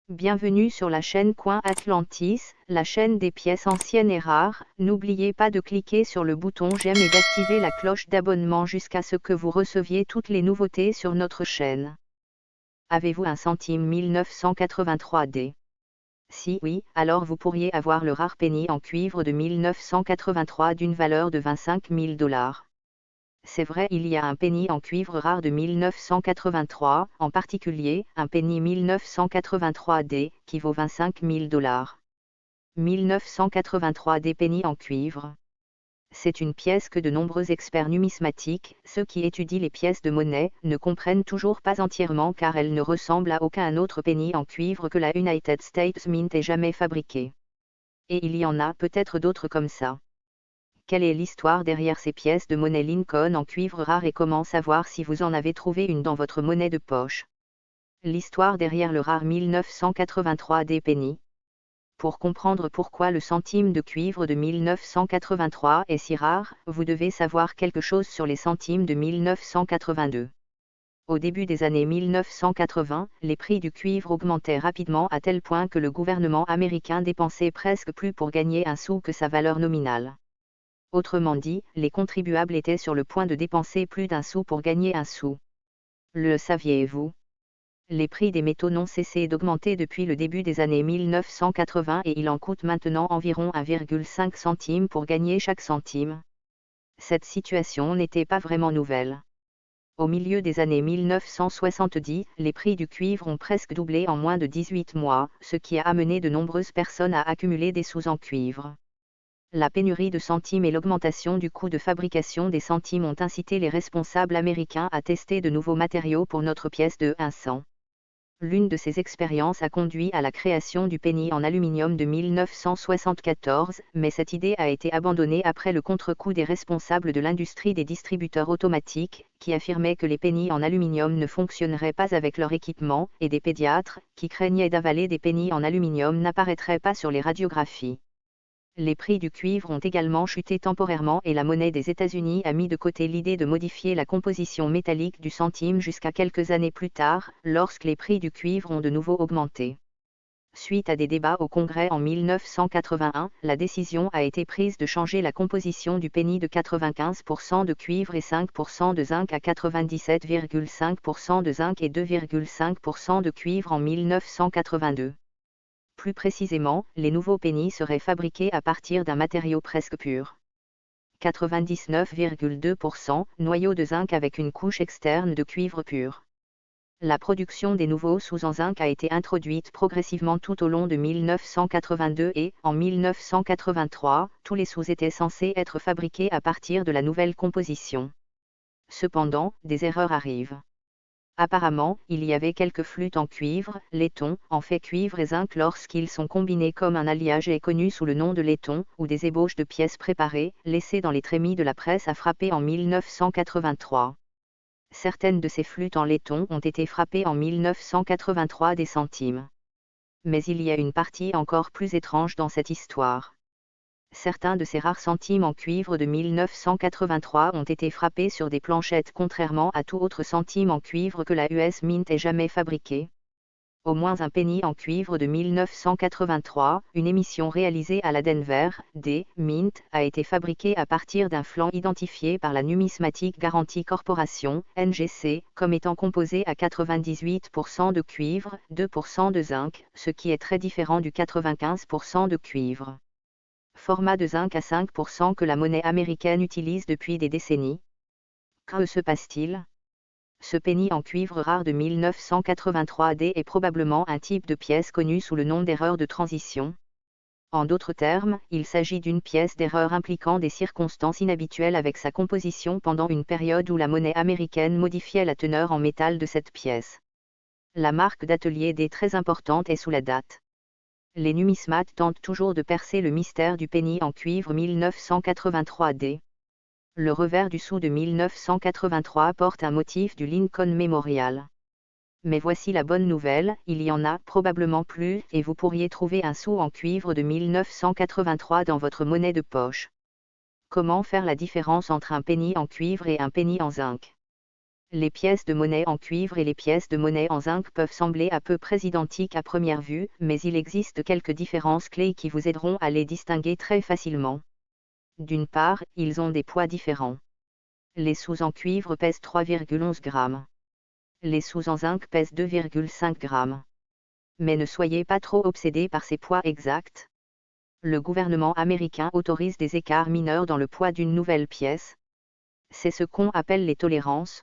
Bienvenue sur la chaîne Coin Atlantis, la chaîne des pièces anciennes et rares. N'oubliez pas de cliquer sur le bouton j'aime et d'activer la cloche d'abonnement jusqu'à ce que vous receviez toutes les nouveautés sur notre chaîne. Avez-vous un centime 1983D? Si oui, alors vous pourriez avoir le rare penny en cuivre de 1983 d'une valeur de 25 000 $. C'est vrai, il y a un penny en cuivre rare de 1983, en particulier, un penny 1983D, qui vaut 25 000 $. 1983D penny en cuivre. C'est une pièce que de nombreux experts numismatiques, ceux qui étudient les pièces de monnaie, ne comprennent toujours pas entièrement car elle ne ressemble à aucun autre penny en cuivre que la United States Mint ait jamais fabriqué. Et il y en a peut-être d'autres comme ça. Quelle est l'histoire derrière ces pièces de monnaie Lincoln en cuivre rare et comment savoir si vous en avez trouvé une dans votre monnaie de poche? L'histoire derrière le rare 1983D penny. Pour comprendre pourquoi le centime de cuivre de 1983 est si rare, vous devez savoir quelque chose sur les centimes de 1982. Au début des années 1980, les prix du cuivre augmentaient rapidement à tel point que le gouvernement américain dépensait presque plus pour gagner un sou que sa valeur nominale. Autrement dit, les contribuables étaient sur le point de dépenser plus d'un sou pour gagner un sou. Le saviez-vous? Les prix des métaux n'ont cessé d'augmenter depuis le début des années 1980 et il en coûte maintenant environ 1,5 centime pour gagner chaque centime. Cette situation n'était pas vraiment nouvelle. Au milieu des années 1970, les prix du cuivre ont presque doublé en moins de 18 mois, ce qui a amené de nombreuses personnes à accumuler des sous en cuivre. La pénurie de centimes et l'augmentation du coût de fabrication des centimes ont incité les responsables américains à tester de nouveaux matériaux pour notre pièce de 1 cent. L'une de ces expériences a conduit à la création du penny en aluminium de 1974, mais cette idée a été abandonnée après le contre-coup des responsables de l'industrie des distributeurs automatiques, qui affirmaient que les pennies en aluminium ne fonctionneraient pas avec leur équipement, et des pédiatres, qui craignaient d'avaler des pennies en aluminium n'apparaîtraient pas sur les radiographies. Les prix du cuivre ont également chuté temporairement et la monnaie des États-Unis a mis de côté l'idée de modifier la composition métallique du centime jusqu'à quelques années plus tard, lorsque les prix du cuivre ont de nouveau augmenté. Suite à des débats au Congrès en 1981, la décision a été prise de changer la composition du penny de 95% de cuivre et 5% de zinc à 97,5% de zinc et 2,5% de cuivre en 1982. Plus précisément, les nouveaux pennies seraient fabriqués à partir d'un matériau presque pur. 99,2% noyau de zinc avec une couche externe de cuivre pur. La production des nouveaux sous en zinc a été introduite progressivement tout au long de 1982 et, en 1983, tous les sous étaient censés être fabriqués à partir de la nouvelle composition. Cependant, des erreurs arrivent. Apparemment, il y avait quelques flûtes en cuivre, laiton, en fait cuivre et zinc lorsqu'ils sont combinés comme un alliage est connu sous le nom de laiton, ou des ébauches de pièces préparées, laissées dans les trémies de la presse à frapper en 1983. Certaines de ces flûtes en laiton ont été frappées en 1983 des centimes. Mais il y a une partie encore plus étrange dans cette histoire. Certains de ces rares centimes en cuivre de 1983 ont été frappés sur des planchettes contrairement à tout autre centime en cuivre que la US Mint ait jamais fabriqué. Au moins un penny en cuivre de 1983, une émission réalisée à la Denver, D. Mint, a été fabriquée à partir d'un flanc identifié par la Numismatic Guarantee Corporation, NGC, comme étant composé à 98% de cuivre, 2% de zinc, ce qui est très différent du 95% de cuivre. Format de zinc à 5% que la monnaie américaine utilise depuis des décennies. Que se passe-t-il? Ce penny en cuivre rare de 1983D est probablement un type de pièce connu sous le nom d'erreur de transition. En d'autres termes, il s'agit d'une pièce d'erreur impliquant des circonstances inhabituelles avec sa composition pendant une période où la monnaie américaine modifiait la teneur en métal de cette pièce. La marque d'atelier D très importante est sous la date. Les numismates tentent toujours de percer le mystère du penny en cuivre 1983D. Le revers du sou de 1983 porte un motif du Lincoln Memorial. Mais voici la bonne nouvelle, il y en a probablement plus et vous pourriez trouver un sou en cuivre de 1983 dans votre monnaie de poche. Comment faire la différence entre un penny en cuivre et un penny en zinc? Les pièces de monnaie en cuivre et les pièces de monnaie en zinc peuvent sembler à peu près identiques à première vue, mais il existe quelques différences clés qui vous aideront à les distinguer très facilement. D'une part, ils ont des poids différents. Les sous en cuivre pèsent 3,11 grammes. Les sous en zinc pèsent 2,5 grammes. Mais ne soyez pas trop obsédés par ces poids exacts. Le gouvernement américain autorise des écarts mineurs dans le poids d'une nouvelle pièce. C'est ce qu'on appelle les tolérances.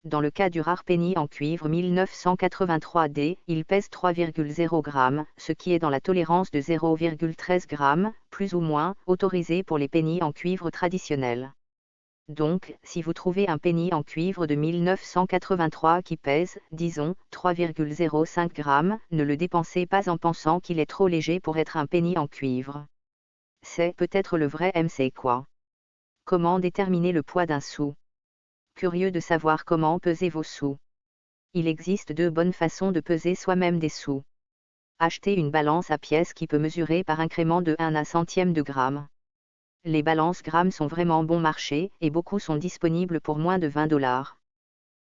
Dans le cas du rare penny en cuivre 1983D, il pèse 3,0 grammes, ce qui est dans la tolérance de 0,13 grammes, plus ou moins, autorisé pour les pennies en cuivre traditionnels. Donc, si vous trouvez un penny en cuivre de 1983 qui pèse, disons, 3,05 grammes, ne le dépensez pas en pensant qu'il est trop léger pour être un penny en cuivre. C'est peut-être le vrai MC quoi. Comment déterminer le poids d'un sou? Curieux de savoir comment peser vos sous. Il existe deux bonnes façons de peser soi-même des sous. Achetez une balance à pièces qui peut mesurer par incrément de 1 à centième de gramme. Les balances grammes sont vraiment bon marché, et beaucoup sont disponibles pour moins de 20 $.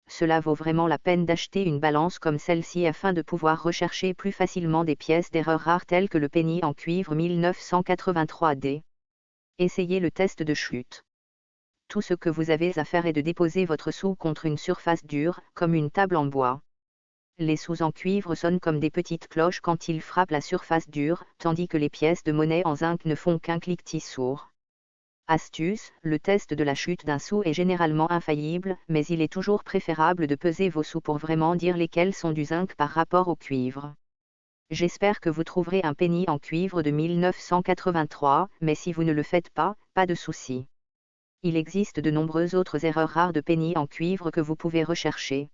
Cela vaut vraiment la peine d'acheter une balance comme celle-ci afin de pouvoir rechercher plus facilement des pièces d'erreur rares telles que le penny en cuivre 1983D. Essayez le test de chute. Tout ce que vous avez à faire est de déposer votre sou contre une surface dure, comme une table en bois. Les sous en cuivre sonnent comme des petites cloches quand ils frappent la surface dure, tandis que les pièces de monnaie en zinc ne font qu'un cliquetis sourd. Astuce, le test de la chute d'un sou est généralement infaillible, mais il est toujours préférable de peser vos sous pour vraiment dire lesquels sont du zinc par rapport au cuivre. J'espère que vous trouverez un penny en cuivre de 1983, mais si vous ne le faites pas, pas de souci. Il existe de nombreuses autres erreurs rares de penny en cuivre que vous pouvez rechercher.